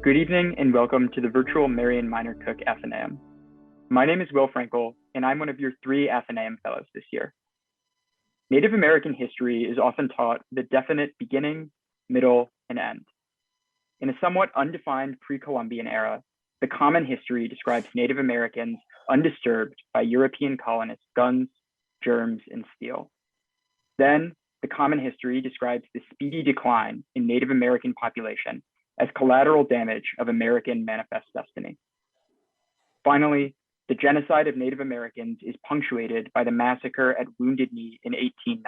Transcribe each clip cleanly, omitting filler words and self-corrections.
Good evening and welcome to the virtual Marion Minor Cook Athenaeum. My name is Will Frankel, and I'm one of your 3 Athenaeum Fellows this year. Native American history is often taught with a definite beginning, middle, and end. In a somewhat undefined pre-Columbian era, the common history describes Native Americans undisturbed by European colonists' guns, germs, and steel. Then, the common history describes the speedy decline in Native American population as collateral damage of American manifest destiny. Finally, the genocide of Native Americans is punctuated by the massacre at Wounded Knee in 1890,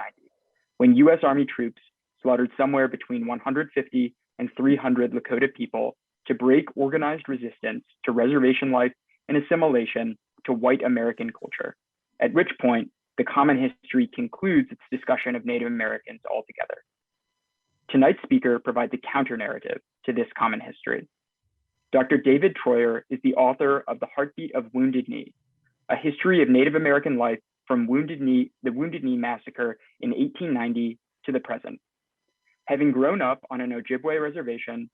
when US Army troops slaughtered somewhere between 150 and 300 Lakota people to break organized resistance to reservation life and assimilation to white American culture, at which point the common history concludes its discussion of Native Americans altogether. Tonight's speaker provides a counter-narrative to this common history. Dr. David Treuer is the author of The Heartbeat of Wounded Knee, a history of Native American life from the Wounded Knee massacre in 1890 to the present. Having grown up on an Ojibwe reservation,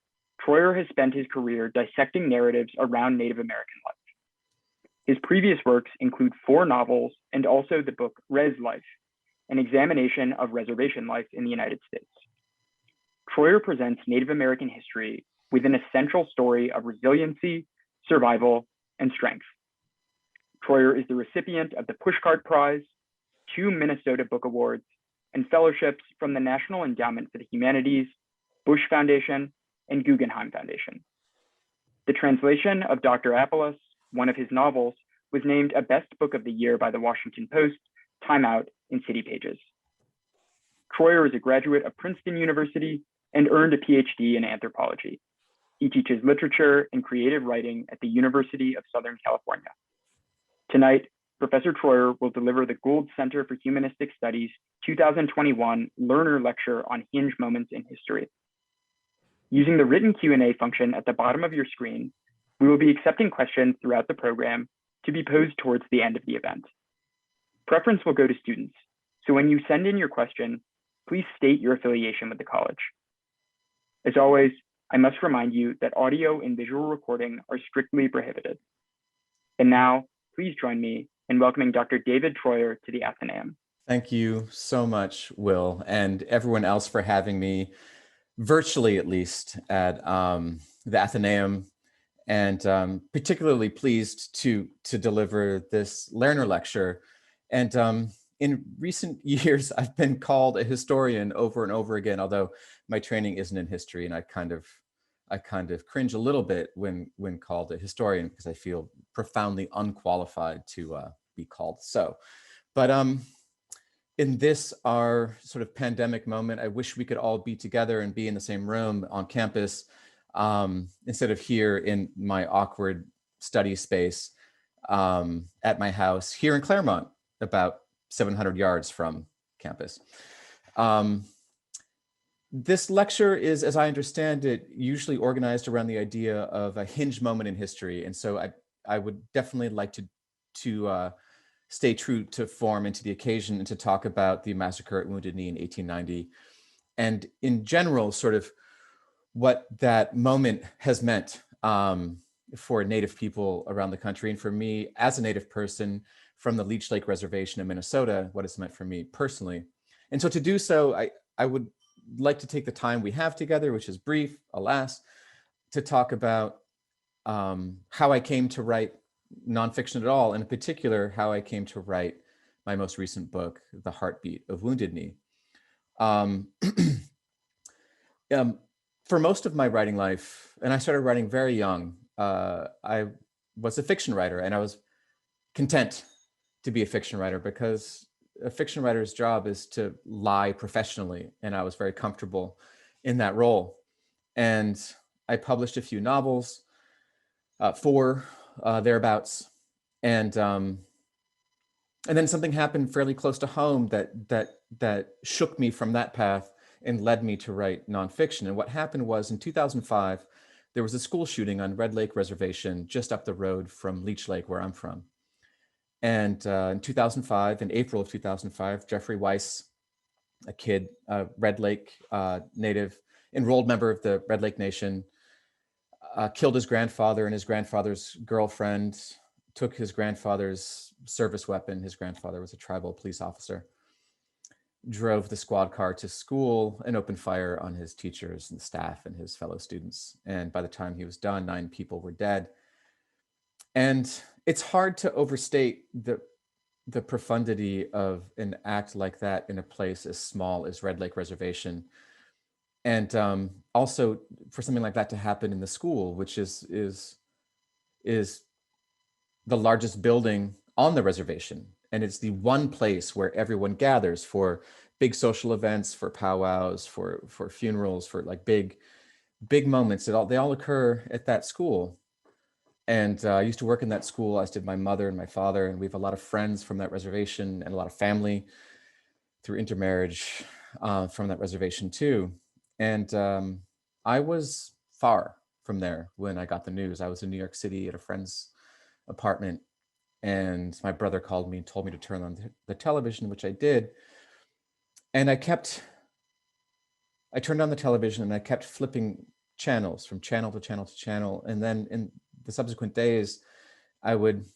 Treuer has spent his career dissecting narratives around Native American life. His previous works include 4 novels and also the book Res Life, an examination of reservation life in the United States. Treuer presents Native American history with an essential story of resiliency, survival, and strength. Treuer is the recipient of the Pushcart Prize, 2 Minnesota Book Awards, and fellowships from the National Endowment for the Humanities, Bush Foundation, and Guggenheim Foundation. The translation of Dr. Appelos, one of his novels, was named a Best Book of the Year by the Washington Post, Time Out, and City Pages. Treuer is a graduate of Princeton University and earned a PhD in anthropology. He teaches literature and creative writing at the University of Southern California. Tonight, Professor Treuer will deliver the Gould Center for Humanistic Studies 2021 Lerner Lecture on Hinge Moments in History. Using the written Q&A function at the bottom of your screen, we will be accepting questions throughout the program to be posed towards the end of the event. Preference will go to students, so when you send in your question, please state your affiliation with the college. As always, I must remind you that audio and visual recording are strictly prohibited. And now, please join me in welcoming Dr. David Treuer to the Athenaeum. Thank you so much, Will, and everyone else for having me, virtually at least, at the Athenaeum, and particularly pleased to deliver this Lerner Lecture. And in recent years, I've been called a historian over and over again, although my training isn't in history, and I kind of cringe a little bit when called a historian because I feel profoundly unqualified to be called so. But in this, our sort of pandemic moment, I wish we could all be together and be in the same room on campus instead of here in my awkward study space at my house here in Claremont, about 700 yards from campus. This lecture is, as I understand it, usually organized around the idea of a hinge moment in history. And so I would definitely like to stay true to form and to the occasion and to talk about the massacre at Wounded Knee in 1890. And in general, sort of what that moment has meant for Native people around the country. And for me, as a Native person from the Leech Lake Reservation in Minnesota, what it's meant for me personally. And so to do so, I would like to take the time we have together, which is brief, alas, to talk about how I came to write nonfiction at all, and in particular, how I came to write my most recent book, The Heartbeat of Wounded Knee. For most of my writing life, and I started writing very young, I was a fiction writer, and I was content to be a fiction writer because a fiction writer's job is to lie professionally, and I was very comfortable in that role. And I published a few novels, 4 thereabouts, and then something happened fairly close to home that shook me from that path and led me to write nonfiction. And what happened was in 2005, there was a school shooting on Red Lake Reservation just up the road from Leech Lake, where I'm from. And in 2005, in April of 2005, Jeffrey Weiss, a kid, Red Lake native, enrolled member of the Red Lake Nation, killed his grandfather, and his grandfather's girlfriend took his grandfather's service weapon. His grandfather was a tribal police officer, drove the squad car to school and opened fire on his teachers and staff and his fellow students. And by the time he was done, 9 people were dead. And it's hard to overstate the profundity of an act like that in a place as small as Red Lake Reservation. And also for something like that to happen in the school, which is the largest building on the reservation. And it's the one place where everyone gathers for big social events, for powwows, for funerals, for like big moments. They all occur at that school. And I used to work in that school, as did my mother and my father. And we have a lot of friends from that reservation and a lot of family through intermarriage from that reservation too. And I was far from there when I got the news. I was in New York City at a friend's apartment, and my brother called me and told me to turn on the television, which I did. And I turned on the television and I kept flipping channels from channel to channel to channel. And then in the subsequent days, I would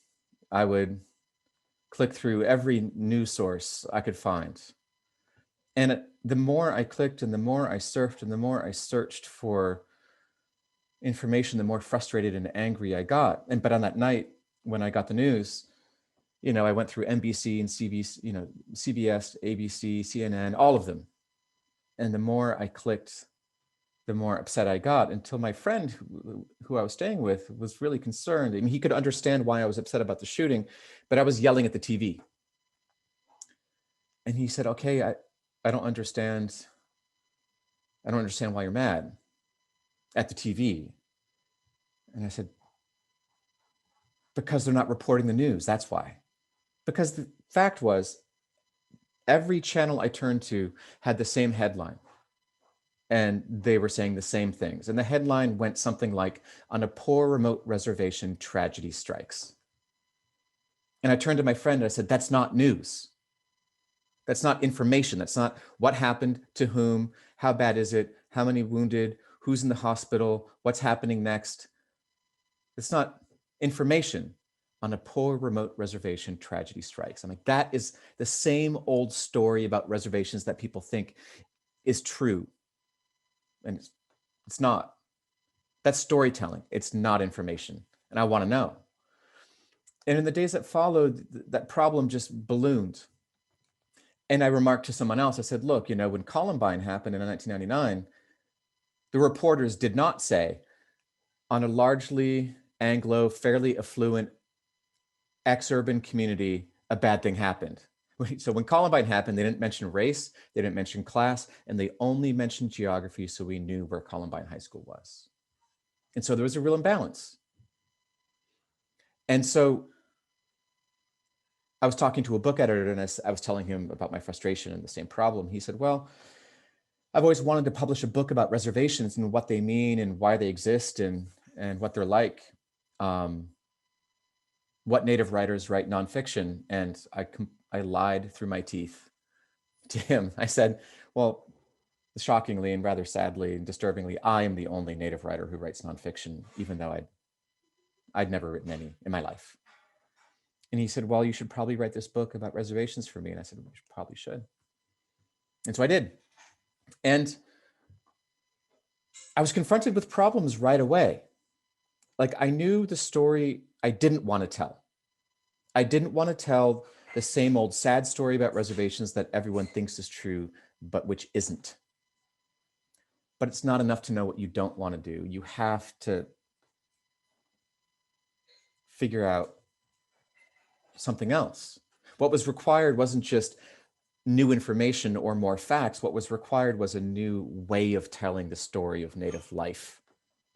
click through every news source I could find. And the more I clicked and the more I surfed and the more I searched for information, the more frustrated and angry I got. But on that night, when I got the news, I went through NBC and CBS, ABC, CNN, all of them. And the more I clicked, the more upset I got, until my friend who I was staying with was really concerned. I mean, he could understand why I was upset about the shooting, but I was yelling at the TV. And he said, okay, I don't understand why you're mad at the TV. And I said, because they're not reporting the news, that's why. Because the fact was, every channel I turned to had the same headline, and they were saying the same things. And the headline went something like, on a poor remote reservation, tragedy strikes. And I turned to my friend and I said, that's not news. That's not information. That's not what happened to whom, how bad is it, how many wounded, who's in the hospital, what's happening next. It's not information. On a poor remote reservation, tragedy strikes. I'm like, that is the same old story about reservations that people think is true. And it's not. That's storytelling. It's not information. And I want to know. And in the days that followed, that problem just ballooned. And I remarked to someone else, I said, look, when Columbine happened in 1999, the reporters did not say, on a largely Anglo, fairly affluent, ex-urban community, a bad thing happened. So when Columbine happened, they didn't mention race, they didn't mention class, and they only mentioned geography, so we knew where Columbine High School was. And so there was a real imbalance. And so I was talking to a book editor, and I was telling him about my frustration and the same problem. He said, well, I've always wanted to publish a book about reservations and what they mean and why they exist and what they're like. What Native writers write nonfiction? And I lied through my teeth to him. I said, well, shockingly and rather sadly and disturbingly, I am the only Native writer who writes nonfiction, even though I'd never written any in my life. And he said, well, you should probably write this book about reservations for me. And I said, well, you probably should. And so I did. And I was confronted with problems right away. Like, I knew the story I didn't want to tell. I didn't want to tell the same old sad story about reservations that everyone thinks is true, but which isn't. But it's not enough to know what you don't want to do. You have to figure out something else. What was required wasn't just new information or more facts. What was required was a new way of telling the story of Native life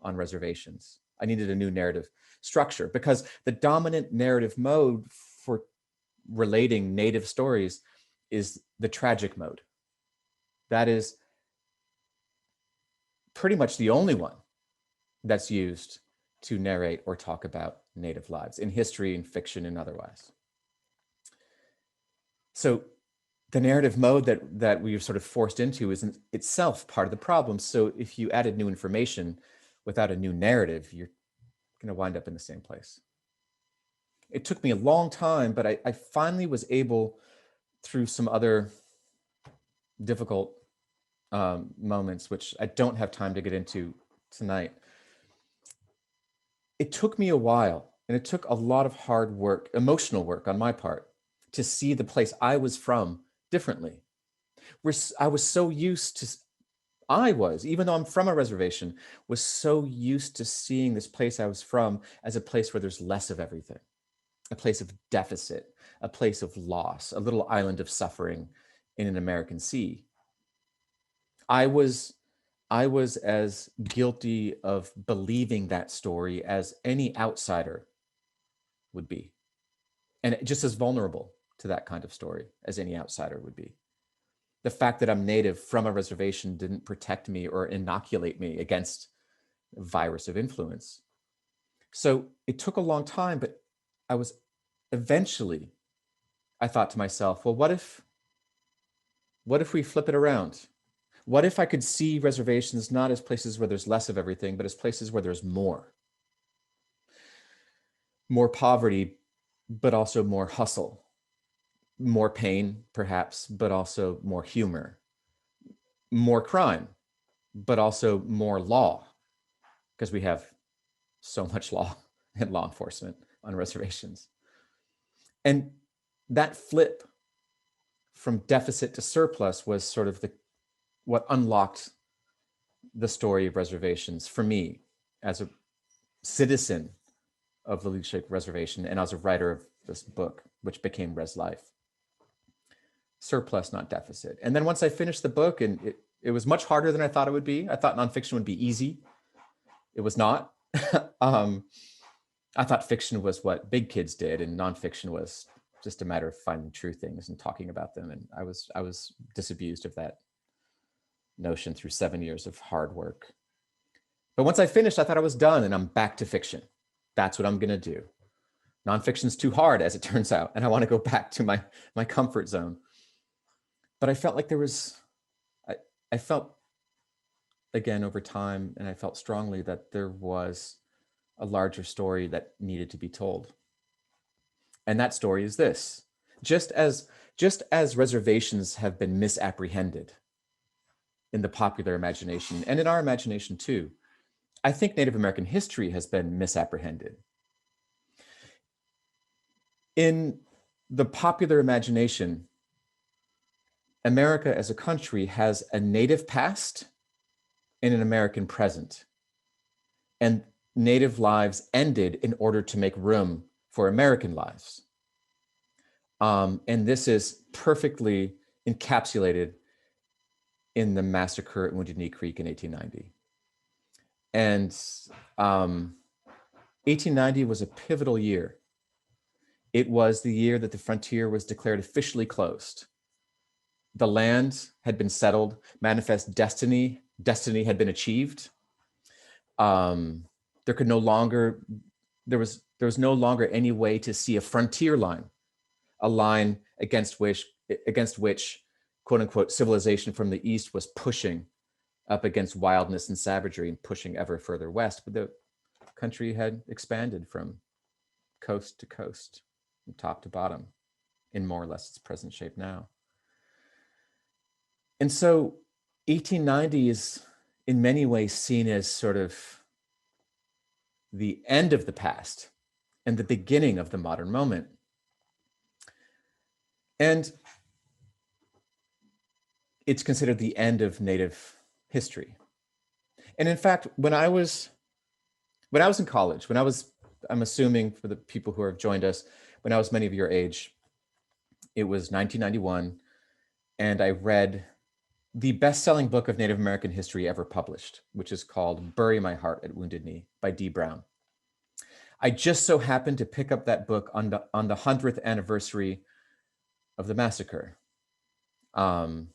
on reservations. I needed a new narrative structure, because the dominant narrative mode for relating Native stories is the tragic mode. That is pretty much the only one that's used to narrate or talk about Native lives in history, in fiction, and otherwise. So the narrative mode that we're sort of forced into is in itself part of the problem. So if you added new information, without a new narrative, you're going to wind up in the same place. It took me a long time, but I finally was able, through some other difficult moments, which I don't have time to get into tonight. It took me a while, and it took a lot of hard work, emotional work on my part, to see the place I was from differently. I was so used to, even though I'm from a reservation, was so used to seeing this place I was from as a place where there's less of everything, a place of deficit, a place of loss, a little island of suffering in an American sea. I was as guilty of believing that story as any outsider would be, and just as vulnerable to that kind of story as any outsider would be. The fact that I'm native from a reservation didn't protect me or inoculate me against a virus of influence. So it took a long time, but eventually, I thought to myself, well, what if we flip it around? What if I could see reservations not as places where there's less of everything, but as places where there's more? More poverty, but also more hustle. More pain, perhaps, but also more humor. More crime, but also more law, because we have so much law and law enforcement on reservations. And that flip from deficit to surplus was sort of what unlocked the story of reservations for me as a citizen of the League Reservation and as a writer of this book, which became Res Life. Surplus, not deficit. And then once I finished the book, and it was much harder than I thought it would be. I thought nonfiction would be easy. It was not. I thought fiction was what big kids did, and nonfiction was just a matter of finding true things and talking about them. And I was disabused of that notion through 7 years of hard work. But once I finished, I thought I was done, and I'm back to fiction. That's what I'm going to do. Nonfiction's too hard, as it turns out, and I want to go back to my comfort zone. But I felt like I felt, again, over time, and I felt strongly that there was a larger story that needed to be told. And that story is this. Just as reservations have been misapprehended in the popular imagination, and in our imagination too, I think Native American history has been misapprehended. In the popular imagination, America as a country has a Native past and an American present. And Native lives ended in order to make room for American lives. And this is perfectly encapsulated in the massacre at Wounded Knee Creek in 1890. And 1890 was a pivotal year. It was the year that the frontier was declared officially closed. The land had been settled, manifest destiny had been achieved. There was no longer any way to see a frontier line, a line against which, quote unquote, civilization from the East was pushing up against wildness and savagery and pushing ever further west. But the country had expanded from coast to coast, from top to bottom, in more or less its present shape now. And so 1890 is in many ways seen as sort of the end of the past and the beginning of the modern moment. And it's considered the end of Native history. And in fact, when I was in college, I'm assuming for the people who have joined us, when I was many of your age, it was 1991, and I read the best-selling book of Native American history ever published, which is called Bury My Heart at Wounded Knee by D. Brown. I just so happened to pick up that book on the 100th anniversary of the massacre. I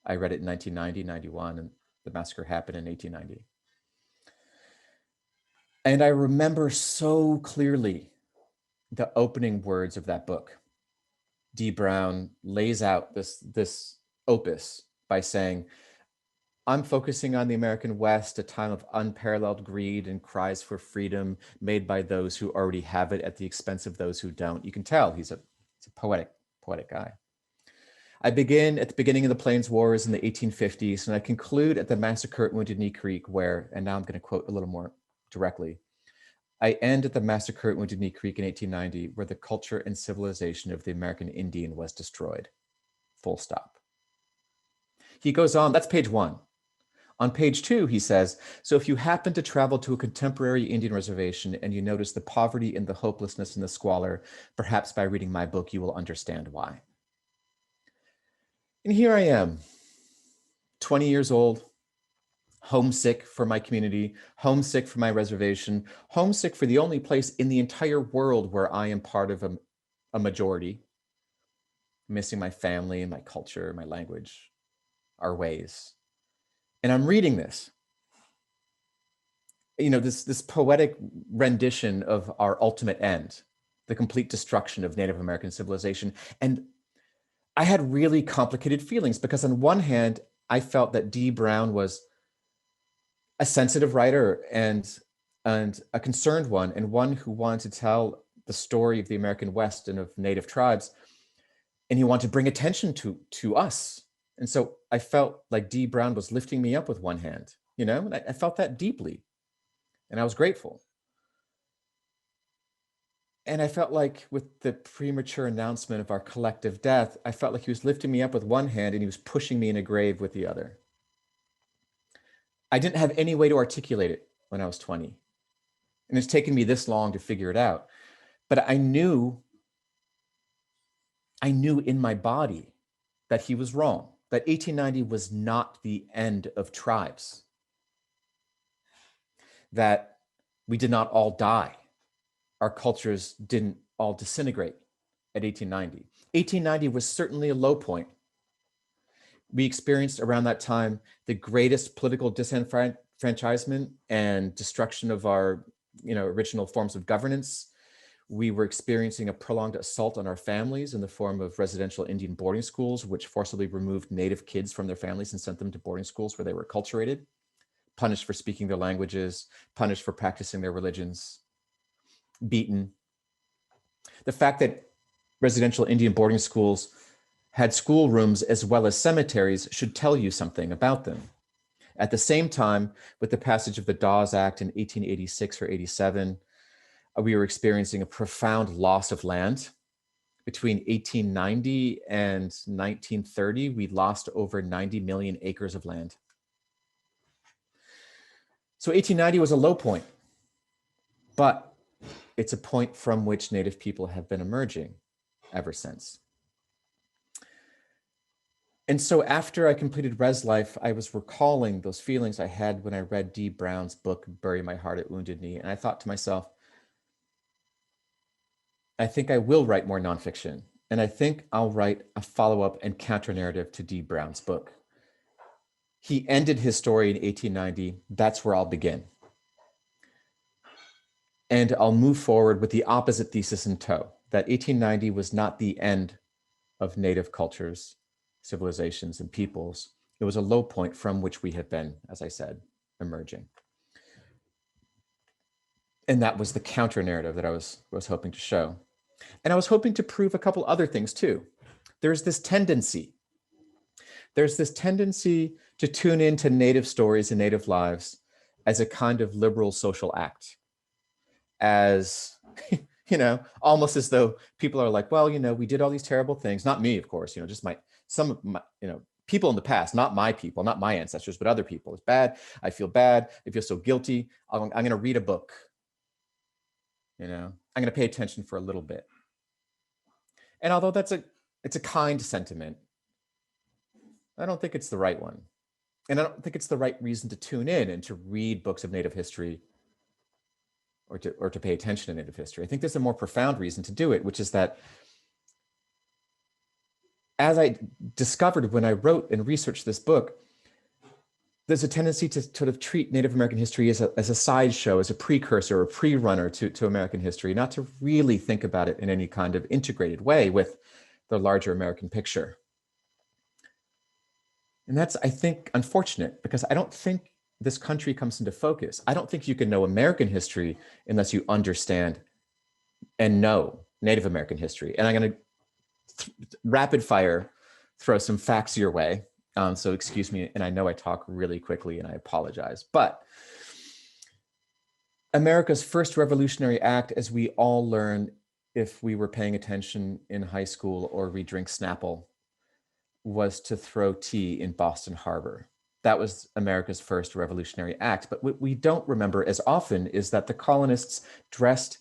read it in 1990, 91, and the massacre happened in 1890. And I remember so clearly the opening words of that book. D. Brown lays out this opus by saying, I'm focusing on the American West, a time of unparalleled greed and cries for freedom made by those who already have it at the expense of those who don't. You can tell he's a poetic guy. I begin at the beginning of the Plains Wars in the 1850s, and I conclude at the massacre at Wounded Knee Creek, where, and now I'm going to quote a little more directly, I end at the massacre at Wounded Knee Creek in 1890, where the culture and civilization of the American Indian was destroyed. Full stop. He goes on, that's page 1. On page 2, he says, so if you happen to travel to a contemporary Indian reservation and you notice the poverty and the hopelessness and the squalor, perhaps by reading my book, you will understand why. And here I am, 20 years old, homesick for my community, homesick for my reservation, homesick for the only place in the entire world where I am part of a majority, missing my family and my culture, my language, our ways. And I'm reading this, this poetic rendition of our ultimate end, the complete destruction of Native American civilization. And I had really complicated feelings because on one hand, I felt that Dee Brown was a sensitive writer and a concerned one, and one who wanted to tell the story of the American West and of Native tribes. And he wanted to bring attention to us. And so I felt like Dee Brown was lifting me up with one hand, and I felt that deeply. And I was grateful. And I felt like with the premature announcement of our collective death, I felt like he was lifting me up with one hand and he was pushing me in a grave with the other. I didn't have any way to articulate it when I was 20. And it's taken me this long to figure it out. But I knew in my body that he was wrong, that 1890 was not the end of tribes, that we did not all die. Our cultures didn't all disintegrate at 1890. 1890 was certainly a low point. We experienced around that time the greatest political disenfranchisement and destruction of our original forms of governance. We were experiencing a prolonged assault on our families in the form of residential Indian boarding schools, which forcibly removed Native kids from their families and sent them to boarding schools where they were acculturated, punished for speaking their languages, punished for practicing their religions, beaten. The fact that residential Indian boarding schools had schoolrooms as well as cemeteries should tell you something about them. At the same time, with the passage of the Dawes Act in 1886 or 87, we were experiencing a profound loss of land. Between 1890 and 1930, we lost over 90 million acres of land. So 1890 was a low point, but it's a point from which Native people have been emerging ever since. And so after I completed Res Life, I was recalling those feelings I had when I read Dee Brown's book, Bury My Heart at Wounded Knee. And I thought to myself, I think I will write more nonfiction. And I think I'll write a follow-up and counter-narrative to Dee Brown's book. He ended his story in 1890. That's where I'll begin. And I'll move forward with the opposite thesis in tow, that 1890 was not the end of Native cultures, civilizations, and peoples. It was a low point from which we have been, as I said, emerging. And that was the counter narrative that I was hoping to show. And I was hoping to prove a couple other things too. There's this tendency to tune into Native stories and Native lives as a kind of liberal social act, as almost as though people are like, well, we did all these terrible things. Not me, of course, just some of my, people in the past, not my people, not my ancestors, but other people. It's bad. I feel bad. I feel so guilty. I'm going to read a book. I'm going to pay attention for a little bit. And although it's a kind sentiment, I don't think it's the right one. And I don't think it's the right reason to tune in and to read books of Native history or to pay attention to Native history. I think there's a more profound reason to do it, which is that as I discovered when I wrote and researched this book, there's a tendency to sort of treat Native American history as a sideshow, as a precursor or pre-runner to American history, not to really think about it in any kind of integrated way with the larger American picture. And that's, I think, unfortunate, because I don't think this country comes into focus. I don't think you can know American history unless you understand and know Native American history. And I'm going to rapid fire throw some facts your way. So excuse me, and I know I talk really quickly and I apologize, but America's first revolutionary act, as we all learned if we were paying attention in high school or we drink Snapple, was to throw tea in Boston Harbor. That was America's first revolutionary act. But what we don't remember as often is that the colonists dressed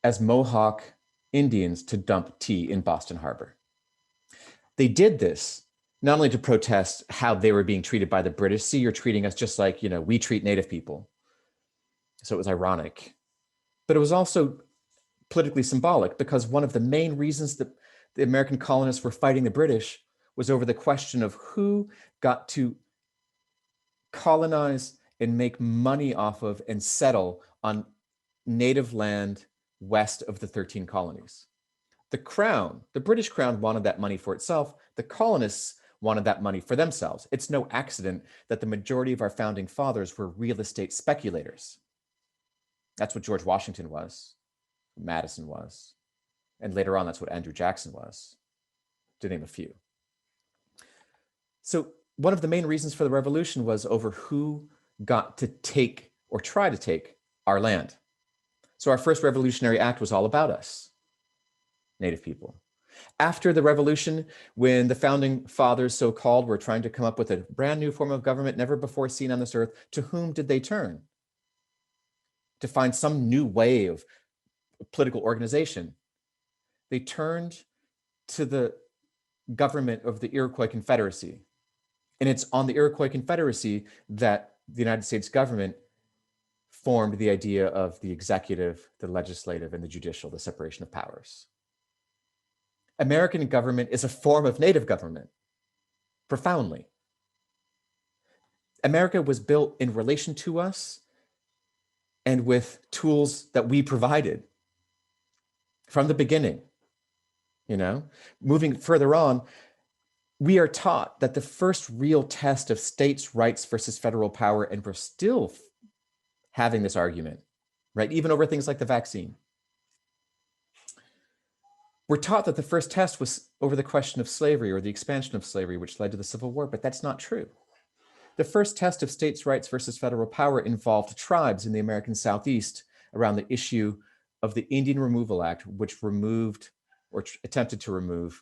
as Mohawk Indians to dump tea in Boston Harbor. They did this not only to protest how they were being treated by the British. See, you're treating us just like, we treat Native people. So it was ironic. But it was also politically symbolic, because one of the main reasons that the American colonists were fighting the British was over the question of who got to colonize and make money off of and settle on native land west of the 13 colonies. The crown, the British crown, wanted that money for itself. The colonists wanted that money for themselves. It's no accident that the majority of our founding fathers were real estate speculators. That's what George Washington was, Madison was, and later on, that's what Andrew Jackson was, to name a few. So one of the main reasons for the revolution was over who got to take or try to take our land. So our first revolutionary act was all about us, Native people. After the revolution, when the founding fathers, so-called, were trying to come up with a brand new form of government never before seen on this earth, to whom did they turn? To find some new way of political organization. They turned to the government of the Iroquois Confederacy. And it's on the Iroquois Confederacy that the United States government formed the idea of the executive, the legislative, and the judicial, the separation of powers. American government is a form of Native government, profoundly. America was built in relation to us and with tools that we provided from the beginning. Moving further on, we are taught that the first real test of states' rights versus federal power, and we're still having this argument, right? Even over things like the vaccine. We're taught that the first test was over the question of slavery or the expansion of slavery, which led to the Civil War, but that's not true. The first test of states' rights versus federal power involved tribes in the American Southeast around the issue of the Indian Removal Act, which removed or attempted to remove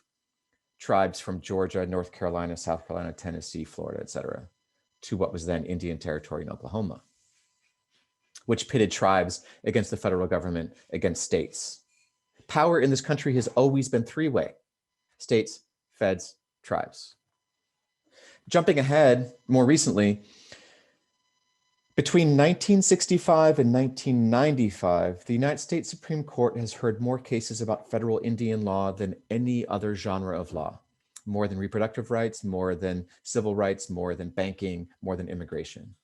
tribes from Georgia, North Carolina, South Carolina, Tennessee, Florida, et cetera, to what was then Indian Territory in Oklahoma, which pitted tribes against the federal government, against states. Power in this country has always been three-way: states, feds, tribes. Jumping ahead more recently, between 1965 and 1995, the United States Supreme Court has heard more cases about federal Indian law than any other genre of law. More than reproductive rights, more than civil rights, more than banking, more than immigration.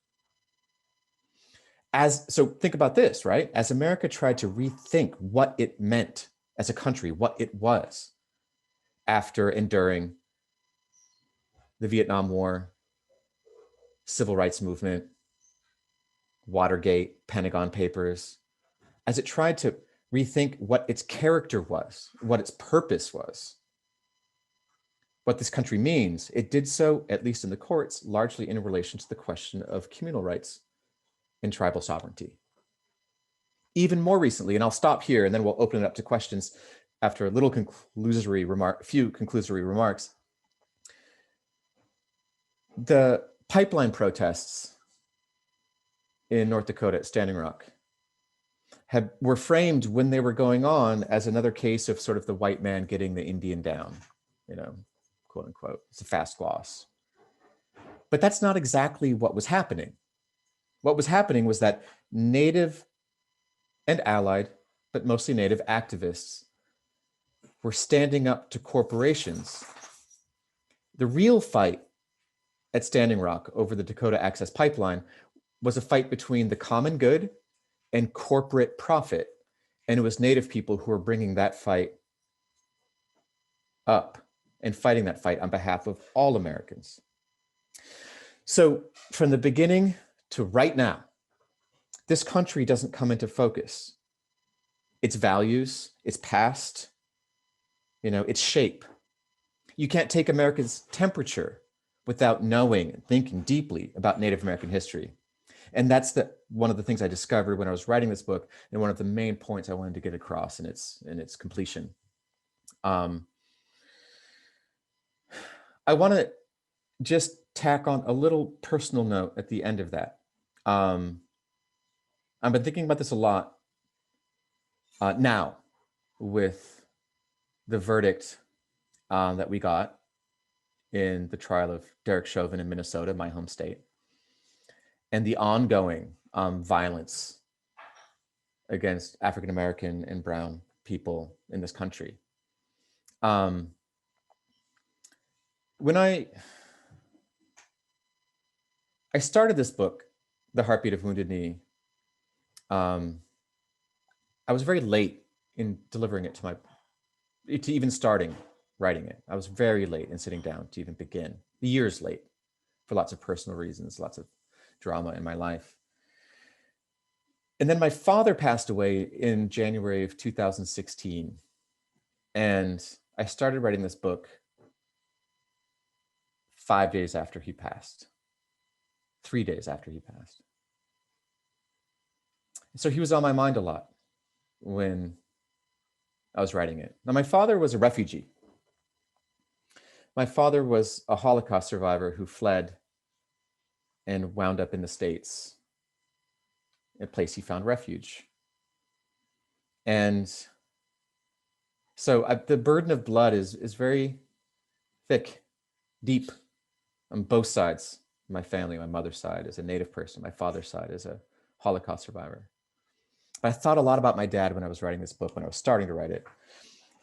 So think about this, right? As America tried to rethink what it meant as a country, what it was after and during the Vietnam War, civil rights movement, Watergate, Pentagon Papers, as it tried to rethink what its character was, what its purpose was, what this country means, it did so, at least in the courts, largely in relation to the question of communal rights and tribal sovereignty. Even more recently, and I'll stop here and then we'll open it up to questions after a little few conclusory remarks. The pipeline protests in North Dakota at Standing Rock were framed when they were going on as another case of sort of the white man getting the Indian down, quote unquote. It's a fast gloss. But that's not exactly what was happening. What was happening was that Native and allied, but mostly Native activists were standing up to corporations. The real fight at Standing Rock over the Dakota Access Pipeline was a fight between the common good and corporate profit. And it was Native people who were bringing that fight up and fighting that fight on behalf of all Americans. So from the beginning to right now, this country doesn't come into focus. Its values, its past, its shape. You can't take America's temperature without knowing and thinking deeply about Native American history. And that's one of the things I discovered when I was writing this book, and one of the main points I wanted to get across in its completion. I want to just tack on a little personal note at the end of that. I've been thinking about this a lot now with the verdict that we got in the trial of Derek Chauvin in Minnesota, my home state, and the ongoing violence against African American and brown people in this country. When I started this book, The Heartbeat of Wounded Knee, I was very late in delivering it to even starting writing it. I was very late in sitting down to even begin. Years late for lots of personal reasons, lots of drama in my life. And then my father passed away in January of 2016. And I started writing this book 5 days after he passed, 3 days after he passed. So he was on my mind a lot when I was writing it. Now, my father was a refugee. My father was a Holocaust survivor who fled and wound up in the States, a place he found refuge. And so the burden of blood is very thick, deep on both sides of my family. My mother's side is a Native person, my father's side is a Holocaust survivor. But I thought a lot about my dad when I was writing this book, when I was starting to write it.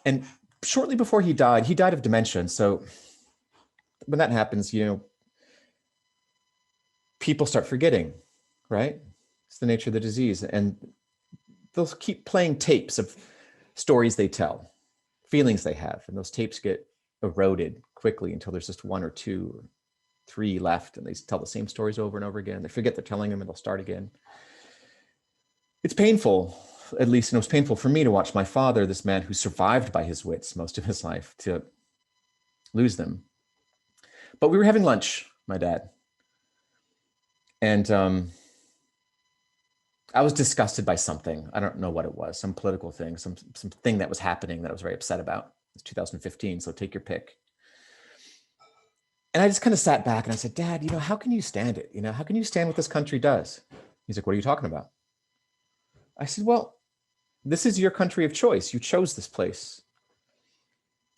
And shortly before he died of dementia. And so when that happens, people start forgetting, right? It's the nature of the disease. And they'll keep playing tapes of stories they tell, feelings they have. And those tapes get eroded quickly until there's just 1 or 2 or 3 left. And they tell the same stories over and over again. They forget they're telling them and they'll start again. It's painful, at least, and it was painful for me to watch my father, this man who survived by his wits most of his life, to lose them. But we were having lunch, my dad. And I was disgusted by something. I don't know what it was, some political thing, something that was happening that I was very upset about. It's 2015, so take your pick. And I just kind of sat back and I said, Dad, how can you stand it? How can you stand what this country does? He's like, what are you talking about? I said, well, this is your country of choice. You chose this place.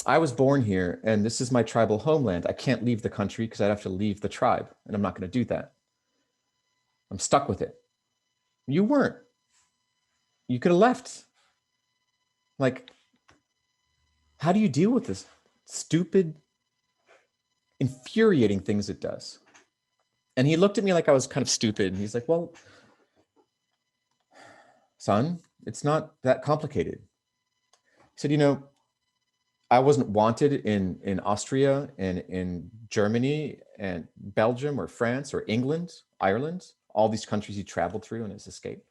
I was born here and this is my tribal homeland. I can't leave the country because I'd have to leave the tribe, and I'm not going to do that. I'm stuck with it. You weren't. You could have left. Like, how do you deal with this stupid, infuriating things it does? And he looked at me like I was kind of stupid. And he's like, well, son, it's not that complicated. He said, I wasn't wanted in Austria and in Germany and Belgium or France or England, Ireland, all these countries he traveled through in his escape.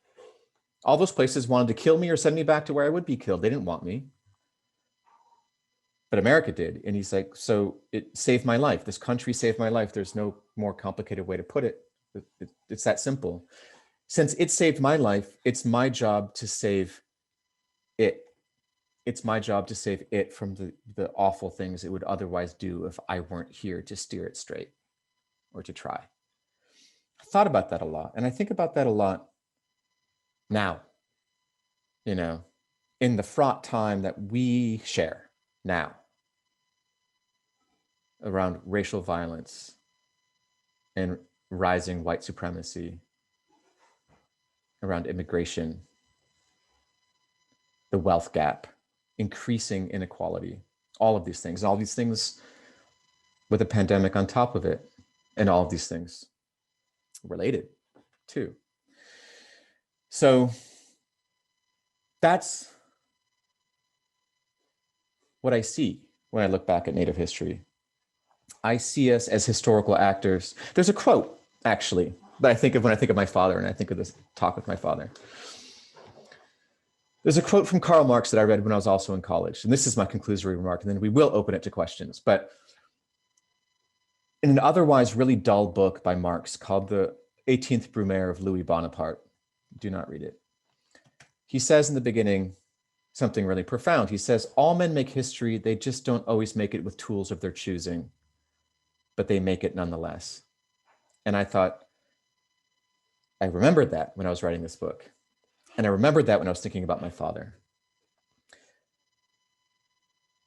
All those places wanted to kill me or send me back to where I would be killed. They didn't want me. But America did. And he's like, so it saved my life. This country saved my life. There's no more complicated way to put it. It's that simple. Since it saved my life, it's my job to save it. It's my job to save it from the awful things it would otherwise do if I weren't here to steer it straight or to try. I thought about that a lot. And I think about that a lot now, in the fraught time that we share now around racial violence and rising white supremacy, around immigration, the wealth gap, increasing inequality, all of these things with a pandemic on top of it, and all of these things related too. So that's what I see when I look back at Native history. I see us as historical actors. There's a quote, actually, that I think of when I think of my father, and I think of this talk with my father. There's a quote from Karl Marx that I read when I was also in college, and this is my conclusory remark, and then we will open it to questions. But in an otherwise really dull book by Marx called The 18th Brumaire of Louis Bonaparte, do not read it. He says in the beginning something really profound. He says, all men make history, they just don't always make it with tools of their choosing, but they make it nonetheless. And I thought, I remembered that when I was writing this book. And I remembered that when I was thinking about my father.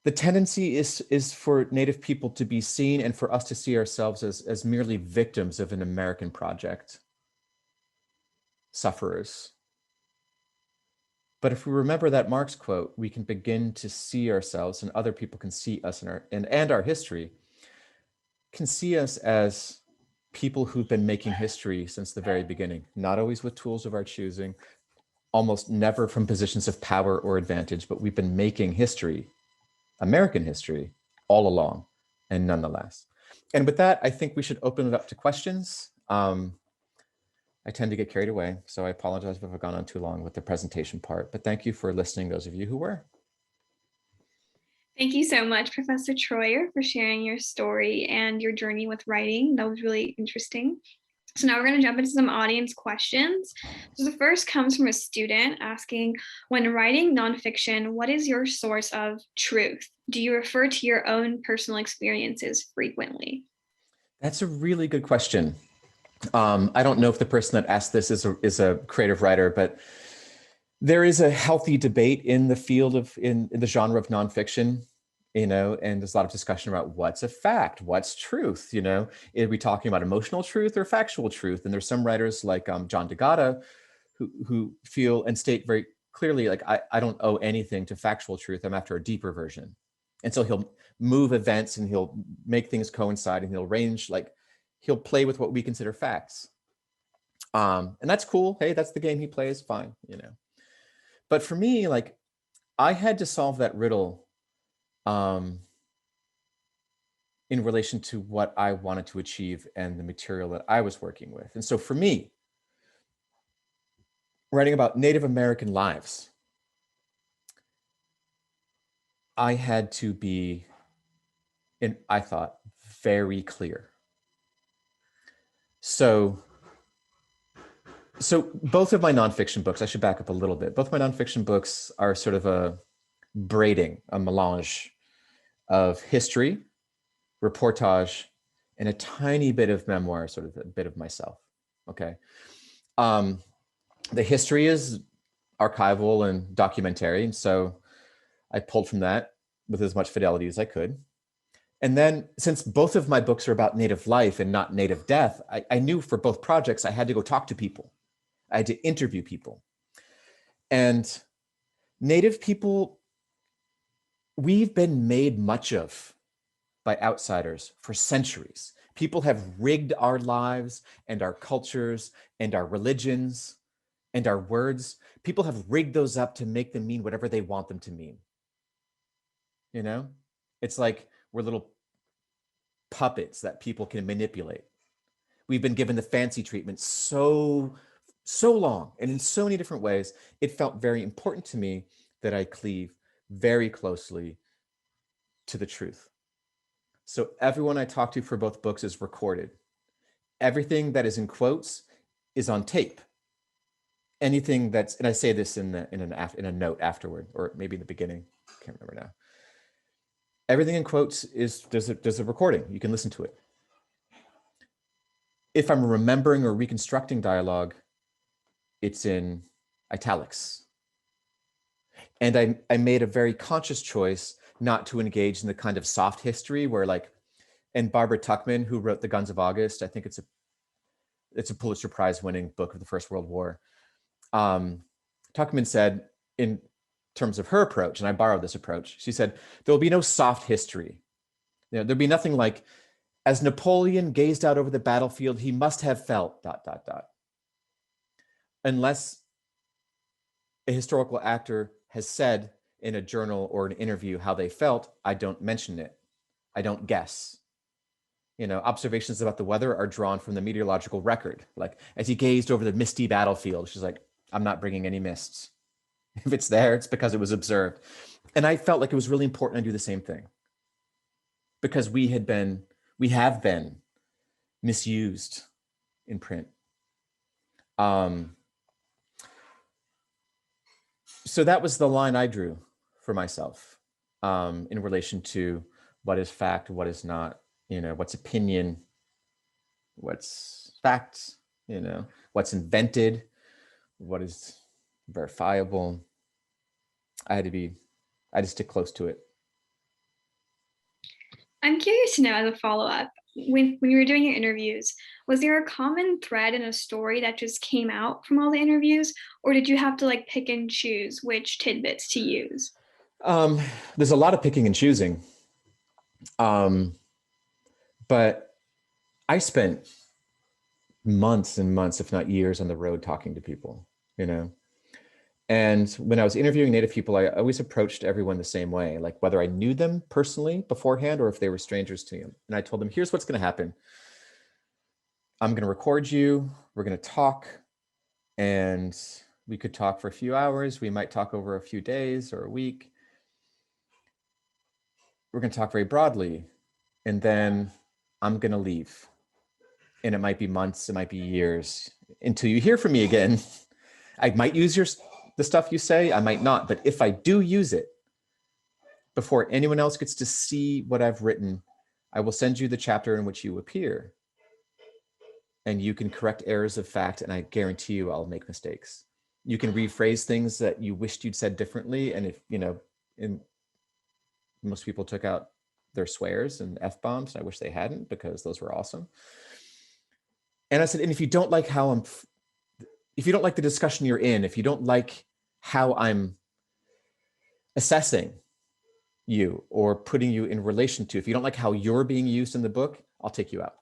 The tendency is for Native people to be seen and for us to see ourselves as merely victims of an American project, sufferers. But if we remember that Marx quote, we can begin to see ourselves, and other people can see us and our history, can see us as people who've been making history since the very beginning, not always with tools of our choosing, almost never from positions of power or advantage, but we've been making history, American history, all along, and nonetheless. And with that, I think we should open it up to questions. I tend to get carried away, so I apologize if I've gone on too long with the presentation part, but thank you for listening, those of you who were. Thank you so much, Professor Treuer, for sharing your story and your journey with writing. That was really interesting. So now we're going to jump into some audience questions. So the first comes from a student asking, when writing nonfiction, what is your source of truth? Do you refer to your own personal experiences frequently? That's a really good question. I don't know if the person that asked this is a creative writer, but there is a healthy debate in the field in the genre of nonfiction, and there's a lot of discussion about what's a fact, what's truth, are we talking about emotional truth or factual truth? And there's some writers like John DeGatta who feel and state very clearly, like, I don't owe anything to factual truth, I'm after a deeper version. And so he'll move events and he'll make things coincide and he'll play with what we consider facts. And that's cool. Hey, that's the game he plays, fine, But for me, like, I had to solve that riddle in relation to what I wanted to achieve and the material that I was working with. And so for me, writing about Native American lives, I had to be, I thought, very clear. So both of my nonfiction books, I should back up a little bit. Both my nonfiction books are sort of a melange of history, reportage, and a tiny bit of memoir, sort of a bit of myself, okay? The history is archival and documentary, and so I pulled from that with as much fidelity as I could. And then, since both of my books are about Native life and not Native death, I knew for both projects I had to go talk to people. I had to interview people. And Native people, we've been made much of by outsiders for centuries. People have rigged our lives and our cultures and our religions and our words. People have rigged those up to make them mean whatever they want them to mean. It's like we're little puppets that people can manipulate. We've been given the fancy treatment so long and in so many different ways. It felt very important to me that I cleave very closely to the truth. So everyone I talk to for both books is recorded. Everything that is in quotes is on tape. Anything that's, and I say this in a note afterward, or maybe in the beginning, I can't remember now. Everything in quotes there's a recording. You can listen to it. If I'm remembering or reconstructing dialogue, it's in italics. And I made a very conscious choice not to engage in the kind of soft history where, like, and Barbara Tuchman, who wrote The Guns of August, I think it's a Pulitzer Prize winning book of the First World War. Tuchman said, in terms of her approach, and I borrowed this approach, she said, there will be no soft history. There'll be nothing like, as Napoleon gazed out over the battlefield, he must have felt ... Unless a historical actor has said, in a journal or an interview how they felt, I don't mention it. I don't guess. Observations about the weather are drawn from the meteorological record. Like, as he gazed over the misty battlefield, she's like, I'm not bringing any mists. If it's there, it's because it was observed. And I felt like it was really important to do the same thing, because we have been misused in print. So that was the line I drew for myself, in relation to what is fact, what is not, what's opinion, what's fact, what's invented, what is verifiable. I had to stick close to it. I'm curious to know, as a follow-up, when you were doing your interviews, was there a common thread in a story that just came out from all the interviews, or did you have to like pick and choose which tidbits to use? There's a lot of picking and choosing. But I spent months and months, if not years, on the road talking to people, And when I was interviewing Native people, I always approached everyone the same way, like whether I knew them personally beforehand or if they were strangers to me. And I told them, here's what's going to happen. I'm going to record you. We're going to talk. And we could talk for a few hours. We might talk over a few days or a week. We're going to talk very broadly. And then I'm going to leave. And it might be months, it might be years until you hear from me again. I might use the stuff you say, I might not. But if I do use it, before anyone else gets to see what I've written, I will send you the chapter in which you appear. And you can correct errors of fact, and I guarantee you I'll make mistakes. You can rephrase things that you wished you'd said differently. And if, most people took out their swears and F-bombs, and I wish they hadn't, because those were awesome. And I said, and if you don't like if you don't like the discussion you're in, if you don't like how I'm assessing you or putting you in relation to, if you don't like how you're being used in the book, I'll take you out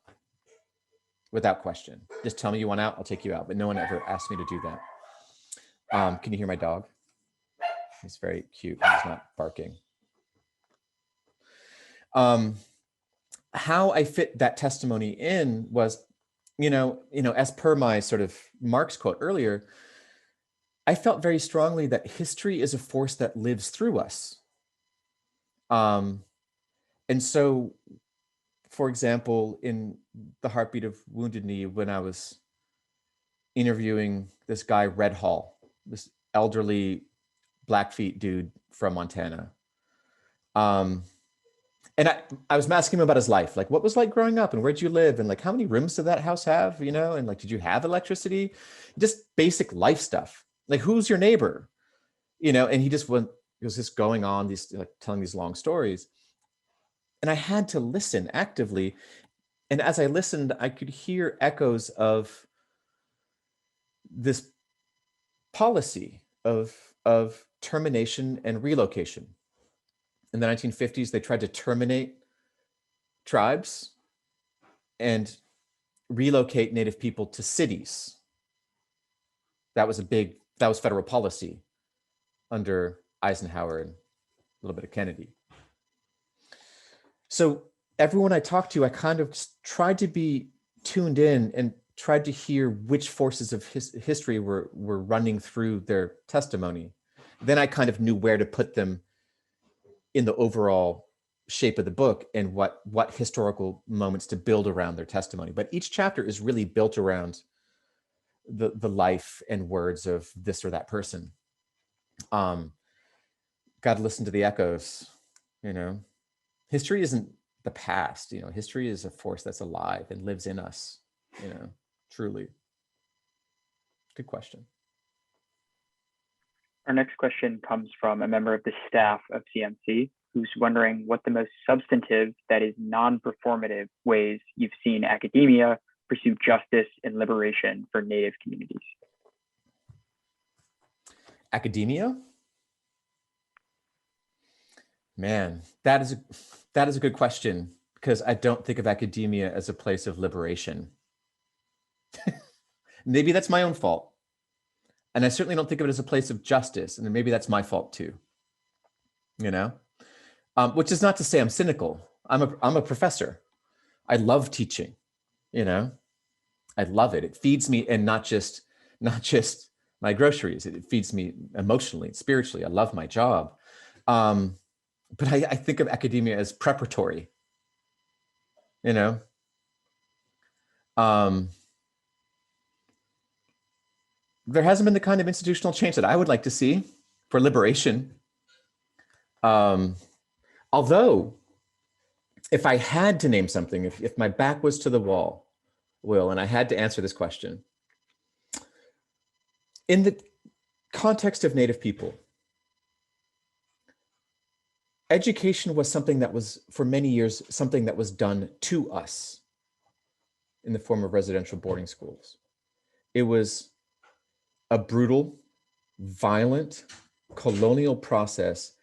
without question. Just tell me you want out, I'll take you out. But no one ever asked me to do that. Can you hear my dog? He's very cute. He's not barking. How I fit that testimony in was, as per my sort of Marx quote earlier, I felt very strongly that history is a force that lives through us. And so, for example, in The Heartbeat of Wounded Knee, when I was interviewing this guy, Red Hall, this elderly Blackfeet dude from Montana, and I was asking him about his life, like what was like growing up and where'd you live? And like, how many rooms did that house have? And like, did you have electricity? Just basic life stuff. Like, who's your neighbor? And he was just going on telling these long stories. And I had to listen actively. And as I listened, I could hear echoes of this policy of termination and relocation. In the 1950s, they tried to terminate tribes and relocate Native people to cities. That was federal policy under Eisenhower and a little bit of Kennedy. So everyone I talked to, I kind of tried to be tuned in and tried to hear which forces of history were running through their testimony. Then I kind of knew where to put them in the overall shape of the book and what historical moments to build around their testimony. But each chapter is really built around the life and words of this or that person. Got to listen to the echoes, History isn't the past, history is a force that's alive and lives in us, truly. Good question. Our next question comes from a member of the staff of CMC who's wondering what the most substantive, that is non-performative, ways you've seen academia pursue justice and liberation for Native communities. Academia? Man, that is a good question, because I don't think of academia as a place of liberation. Maybe that's my own fault. And I certainly don't think of it as a place of justice, and maybe that's my fault too. you know, which is not to say I'm cynical. I'm a professor. I love teaching, you know, I love it. It feeds me, and not just my groceries. It feeds me emotionally, spiritually. I love my job. But I think of academia as preparatory, you know. There hasn't been the kind of institutional change that I would like to see for liberation. Although, if I had to name something, if my back was to the wall, Will, and I had to answer this question, in the context of Native people, education was something that was, for many years, something that was done to us in the form of residential boarding schools. It was a brutal, violent, colonial process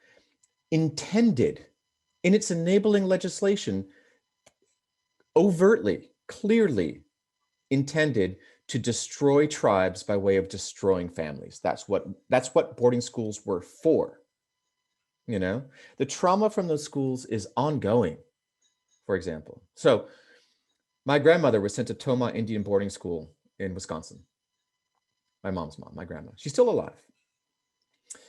intended, in its enabling legislation, overtly, clearly intended to destroy tribes by way of destroying families. That's what boarding schools were for. You know, the trauma from those schools is ongoing, for example. So my grandmother was sent to Toma Indian boarding school in Wisconsin. My mom's mom, my grandma. She's still alive.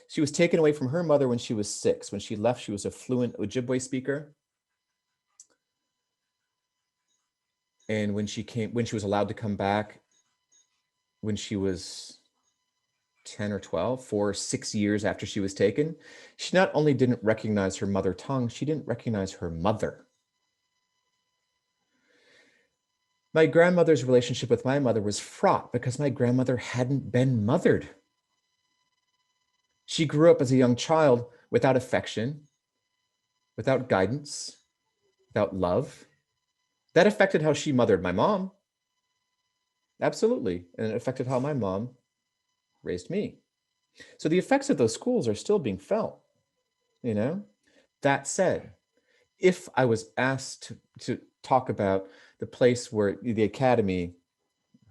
She was taken away from her mother when she was 6. When she left, she was a fluent Ojibwe speaker. And when she was allowed to come back, when she was 10 or 12, 4 or 6 years after she was taken, she not only didn't recognize her mother tongue, she didn't recognize her mother. My grandmother's relationship with my mother was fraught because my grandmother hadn't been mothered. She grew up as a young child without affection, without guidance, without love. That affected how she mothered my mom. Absolutely. And it affected how my mom raised me. So the effects of those schools are still being felt, you know? That said, if I was asked to talk about the place where the academy,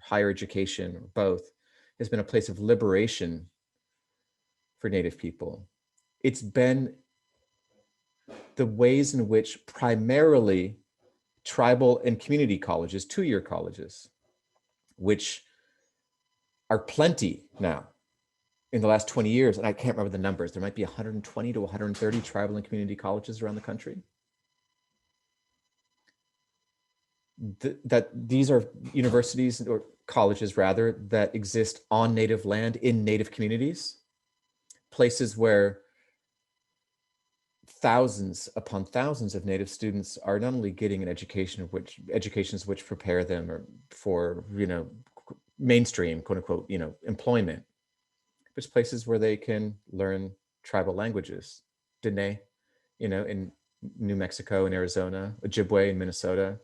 higher education, or both, has been a place of liberation for Native people, it's been the ways in which primarily tribal and community colleges, 2-year colleges, which are plenty now in the last 20 years, and I can't remember the numbers, there might be 120 to 130 tribal and community colleges around the country. That these are universities, or colleges rather, that exist on Native land in Native communities, places where thousands upon thousands of Native students are not only getting an educations which prepare them for, you know, mainstream, quote unquote, you know, employment, but places where they can learn tribal languages, Dene, you know, in New Mexico and Arizona, Ojibwe in Minnesota,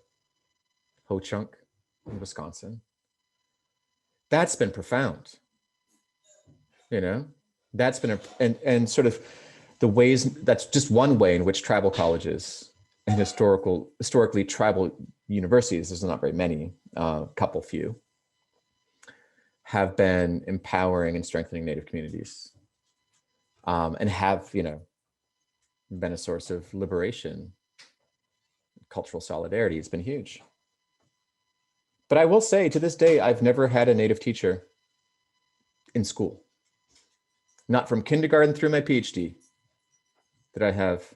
Ho-Chunk in Wisconsin. That's been profound, you know, that's been and sort of the ways, that's just one way in which tribal colleges and historically tribal universities, there's not very many, couple few, have been empowering and strengthening Native communities, and have, you know, been a source of liberation, cultural solidarity. It's been huge. But I will say, to this day, I've never had a Native teacher in school. Not from kindergarten through my PhD did I have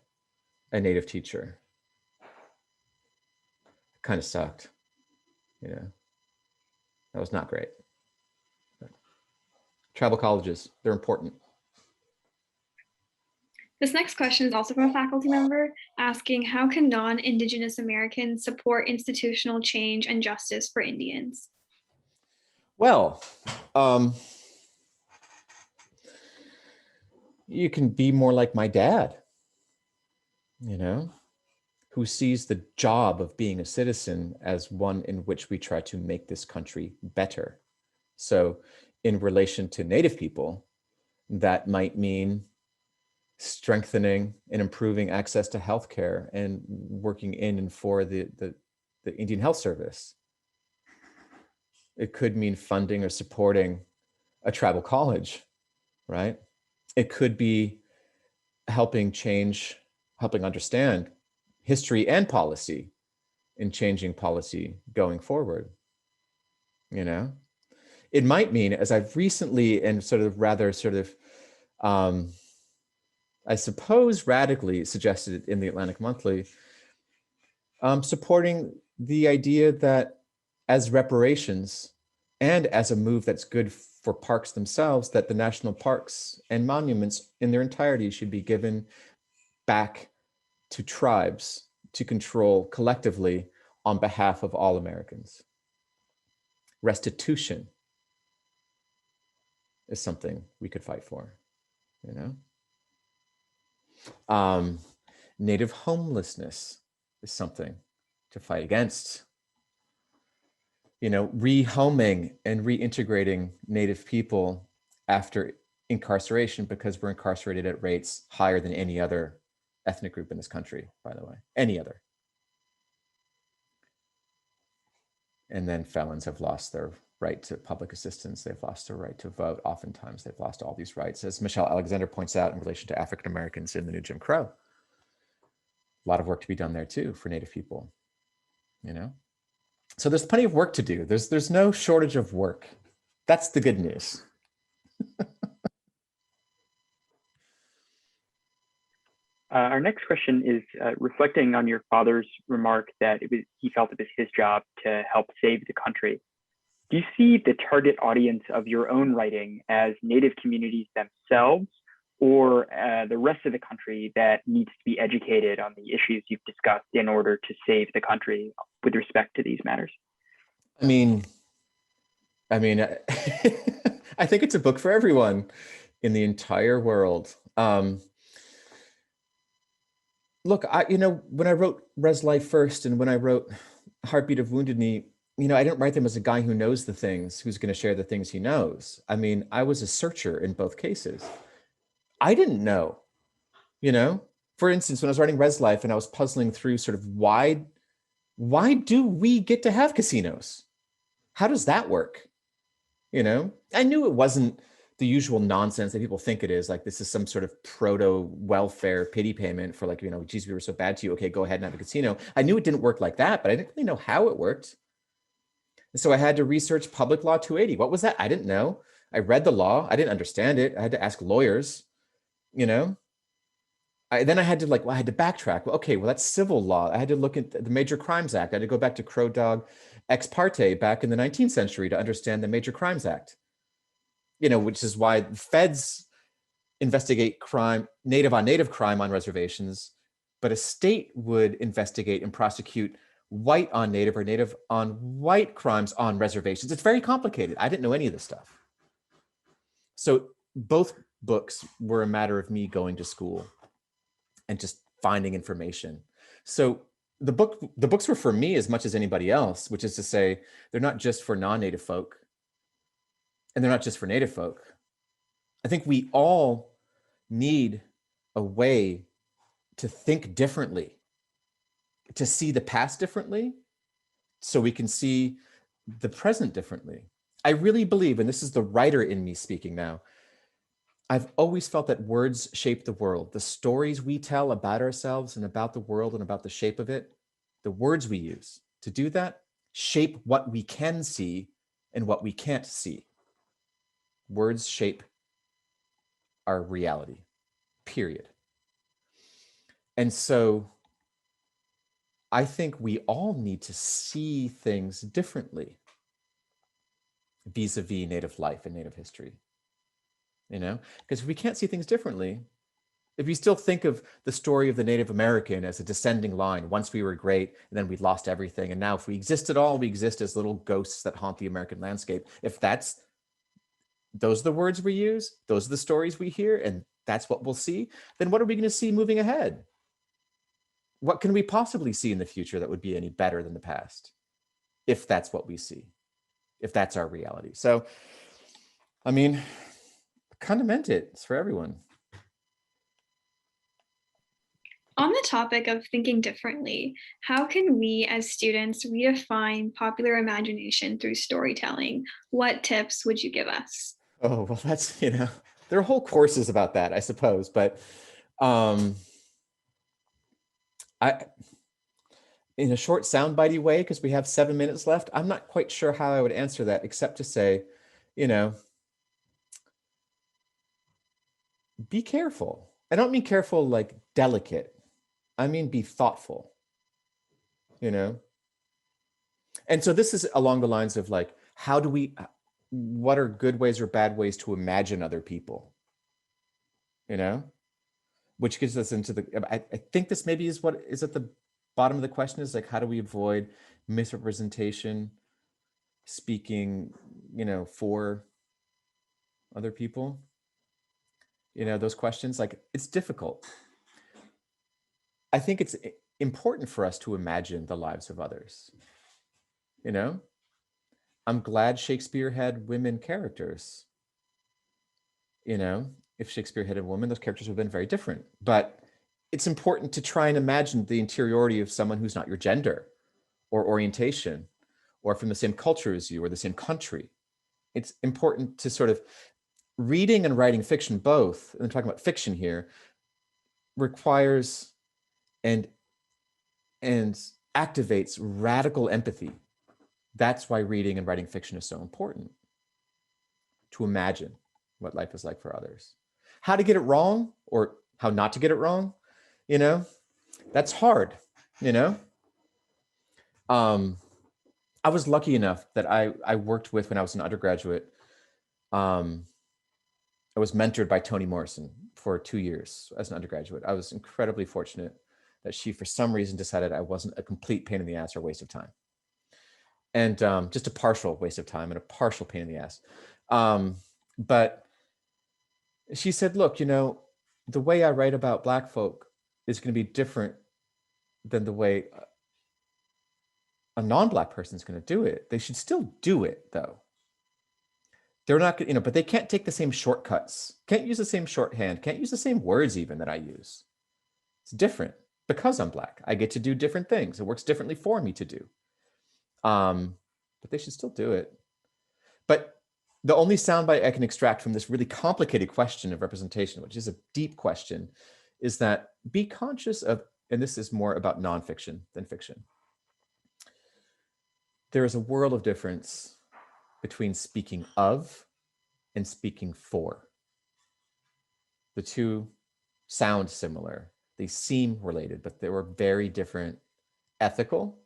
a Native teacher. It kind of sucked, you know. That was not great. But tribal colleges, they're important. This next question is also from a faculty member asking, how can non-Indigenous Americans support institutional change and justice for Indians? Well, you can be more like my dad, you know, who sees the job of being a citizen as one in which we try to make this country better. So in relation to Native people, that might mean strengthening and improving access to healthcare and working in and for the Indian Health Service. It could mean funding or supporting a tribal college, right? It could be helping understand history and policy in changing policy going forward. You know, it might mean, as I've recently and I suppose radically suggested in the Atlantic Monthly, supporting the idea that as reparations and as a move that's good for parks themselves, that the national parks and monuments in their entirety should be given back to tribes to control collectively on behalf of all Americans. Restitution is something we could fight for, you know? Native homelessness is something to fight against. You know, rehoming and reintegrating Native people after incarceration, because we're incarcerated at rates higher than any other ethnic group in this country, by the way, any other. And then felons have lost their right to public assistance. They've lost their right to vote. Oftentimes they've lost all these rights, as Michelle Alexander points out in relation to African Americans in the new Jim Crow. A lot of work to be done there too for Native people, you know? So there's plenty of work to do. There's no shortage of work. That's the good news. Our next question is reflecting on your father's remark that he felt it was his job to help save the country. Do you see the target audience of your own writing as Native communities themselves, or the rest of the country that needs to be educated on the issues you've discussed in order to save the country with respect to these matters? I mean, I think it's a book for everyone in the entire world. Look, when I wrote Res Life First and when I wrote Heartbeat of Wounded Knee, I didn't write them as a guy who knows the things, who's going to share the things he knows. I mean, I was a searcher in both cases. I didn't know, for instance, when I was writing Res Life and I was puzzling through sort of why do we get to have casinos? How does that work? I knew it wasn't the usual nonsense that people think it is. Like, this is some sort of proto welfare pity payment for, like, geez, we were so bad to you. Okay, go ahead and have a casino. I knew it didn't work like that, but I didn't really know how it worked. And so I had to research Public Law 280. What was that? I didn't know. I read the law. I didn't understand it. I had to ask lawyers, Then I had to backtrack. Well, okay, well, that's civil law. I had to look at the Major Crimes Act. I had to go back to Crow Dog ex parte back in the 19th century to understand the Major Crimes Act, which is why feds investigate crime, native on native crime on reservations, but a state would investigate and prosecute white on native or native on white crimes on reservations. It's very complicated. I didn't know any of this stuff. So both books were a matter of me going to school and just finding information. So the books were for me as much as anybody else, which is to say, they're not just for non-native folk, and they're not just for native folk. I think we all need a way to think differently, to see the past differently, so we can see the present differently. I really believe, and this is the writer in me speaking now, I've always felt that words shape the world. The stories we tell about ourselves and about the world and about the shape of it, the words we use to do that shape what we can see and what we can't see. Words shape our reality, period. And so I think we all need to see things differently vis-a-vis native life and native history. Because if we can't see things differently, if we still think of the story of the Native American as a descending line, once we were great and then we lost everything, and now if we exist at all, we exist as little ghosts that haunt the American landscape. If those are the words we use, those are the stories we hear, and that's what we'll see, then what are we going to see moving ahead? What can we possibly see in the future that would be any better than the past, if that's what we see, if that's our reality? So, I mean, I kind of meant it. It's for everyone. On the topic of thinking differently, how can we as students redefine popular imagination through storytelling? What tips would you give us? Oh, well, that's, there are whole courses about that, I suppose. But Um, I, in a short soundbitey way, because we have 7 minutes left, I'm not quite sure how I would answer that, except to say, you know, be careful. I don't mean careful like delicate. I mean, be thoughtful, you know? And so this is along the lines of like, what are good ways or bad ways to imagine other people, you know? Which gets us into I think this maybe is what is at the bottom of the question, is like, how do we avoid misrepresentation, speaking, you know, for other people? You know, those questions, like, it's difficult. I think it's important for us to imagine the lives of others. You know, I'm glad Shakespeare had women characters. You know, if Shakespeare had a woman, those characters would have been very different. But it's important to try and imagine the interiority of someone who's not your gender or orientation, or from the same culture as you, or the same country. It's important to sort of, reading and writing fiction both, and I'm talking about fiction here, requires and activates radical empathy. That's why reading and writing fiction is so important, to imagine what life is like for others. How to get it wrong, or how not to get it wrong, you know, that's hard, you know. I was lucky enough that I worked with, when I was an undergraduate, I was mentored by Toni Morrison for 2 years as an undergraduate. I was incredibly fortunate that she, for some reason, decided I wasn't a complete pain in the ass or waste of time. And just a partial waste of time and a partial pain in the ass. But she said, look, you know, the way I write about Black folk is going to be different than the way a non-Black person is going to do it. They should still do it, though. They're not, you know, but they can't take the same shortcuts, can't use the same shorthand, can't use the same words even that I use. It's different because I'm Black. I get to do different things. It works differently for me to do. But they should still do it. But the only soundbite I can extract from this really complicated question of representation, which is a deep question, is that be conscious of, and this is more about nonfiction than fiction, there is a world of difference between speaking of and speaking for. The two sound similar. They seem related, but they were very different ethical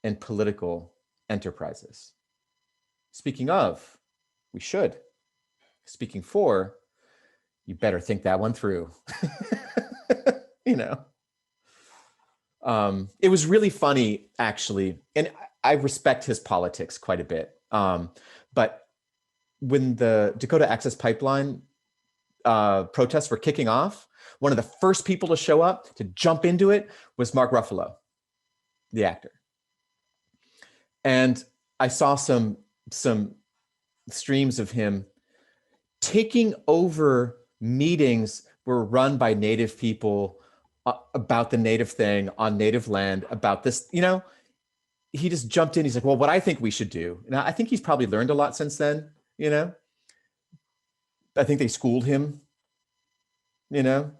and political enterprises. Speaking of, we should. Speaking for, you better think that one through. You know, it was really funny, actually, and I respect his politics quite a bit. But when the Dakota Access Pipeline protests were kicking off, one of the first people to show up to jump into it was Mark Ruffalo, the actor. And I saw some streams of him taking over meetings were run by Native people about the Native thing on Native land, about this, you know. He just jumped in. He's like, well, what I think we should do. Now, I think he's probably learned a lot since then, you know. I think they schooled him, you know.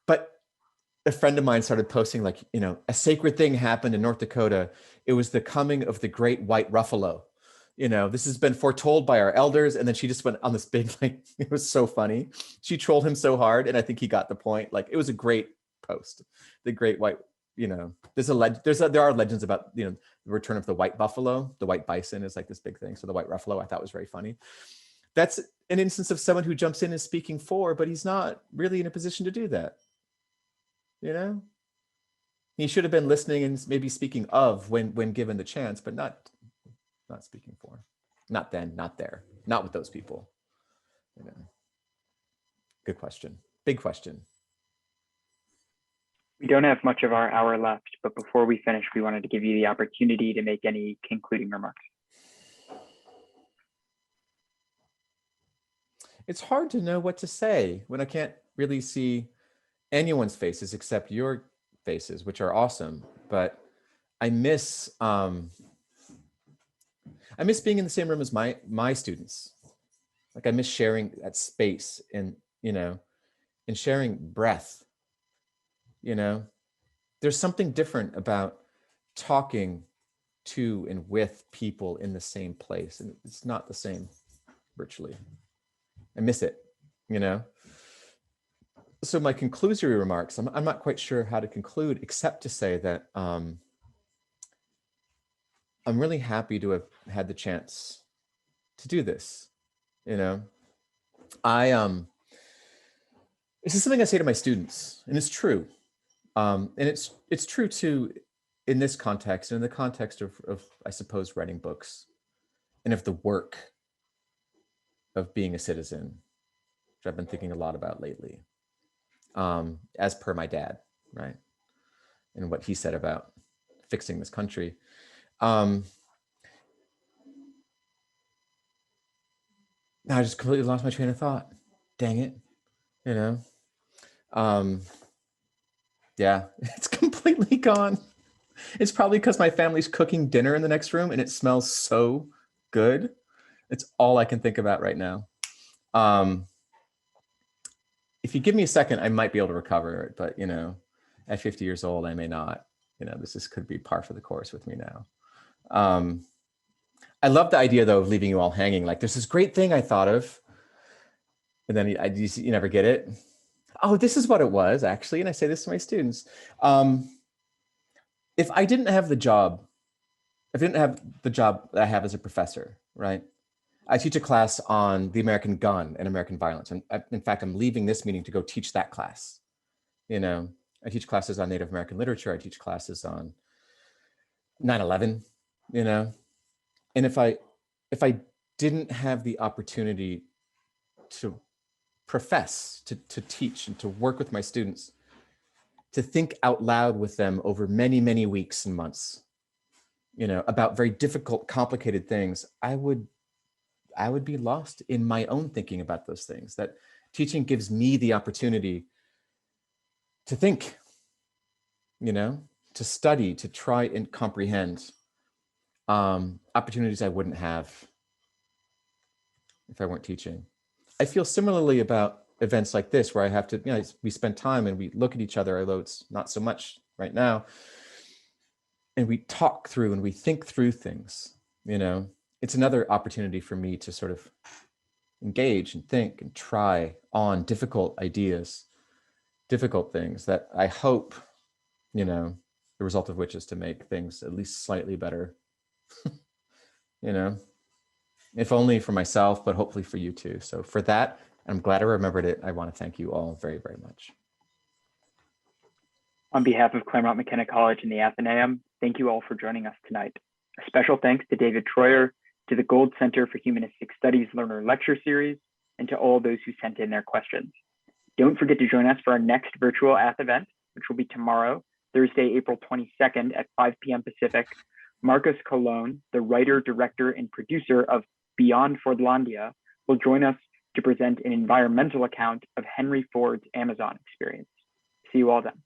But a friend of mine started posting, like, you know, a sacred thing happened in North Dakota. It was the coming of the great white Ruffalo. You know, this has been foretold by our elders. And then she just went on this big, like, it was so funny. She trolled him so hard. And I think he got the point. Like, it was a great post. The great white, you know, there are legends about, you know, the return of the white buffalo. The white bison is like this big thing. So the white Ruffalo I thought was very funny. That's an instance of someone who jumps in and speaking for, but he's not really in a position to do that. You know, he should have been listening and maybe speaking of when given the chance, but not speaking for. Not then, not there, not with those people. You know. Good question. Big question. We don't have much of our hour left, but before we finish, we wanted to give you the opportunity to make any concluding remarks. It's hard to know what to say when I can't really see anyone's faces except your faces, which are awesome. But I miss being in the same room as my students. Like, I miss sharing that space and, you know, and sharing breath. You know, there's something different about talking to and with people in the same place, and it's not the same virtually. I miss it, you know? So my conclusory remarks, I'm not quite sure how to conclude, except to say that I'm really happy to have had the chance to do this, you know? This is something I say to my students, and it's true. And it's true too in this context, and in the context of I suppose, writing books and of the work of being a citizen, which I've been thinking a lot about lately, as per my dad, right? And what he said about fixing this country. Now I just completely lost my train of thought. Dang it, you know? Yeah, it's completely gone. It's probably because my family's cooking dinner in the next room and it smells so good. It's all I can think about right now. If you give me a second, I might be able to recover it, but you know, at 50 years old, I may not. You know, this could be par for the course with me now. I love the idea though of leaving you all hanging. Like there's this great thing I thought of, and then you never get it. Oh, this is what it was actually, and I say this to my students. If I didn't have the job, if I didn't have the job that I have as a professor, right? I teach a class on the American gun and American violence. And in fact, I'm leaving this meeting to go teach that class. You know, I teach classes on Native American literature. I teach classes on 9/11, you know? And if I didn't have the opportunity to profess, to teach and to work with my students, to think out loud with them over many, many weeks and months, you know, about very difficult, complicated things, I would be lost in my own thinking about those things. That teaching gives me the opportunity to think, you know, to study, to try and comprehend opportunities I wouldn't have if I weren't teaching. I feel similarly about events like this, where I have to, you know, we spend time and we look at each other, although it's not so much right now, and we talk through and we think through things, you know. It's another opportunity for me to sort of engage and think and try on difficult ideas, difficult things that I hope, you know, the result of which is to make things at least slightly better, you know, if only for myself, but hopefully for you too. So for that, I'm glad I remembered it. I want to thank you all very, very much. On behalf of Claremont McKenna College and the Athenaeum, thank you all for joining us tonight. A special thanks to David Treuer, to the Gould Center for Humanistic Studies Lerner Lecture Series, and to all those who sent in their questions. Don't forget to join us for our next virtual Ath event, which will be tomorrow, Thursday, April 22nd at 5 p.m. Pacific. Marcus Colon, the writer, director, and producer of Beyond Fordlandia, will join us to present an environmental account of Henry Ford's Amazon experience. See you all then.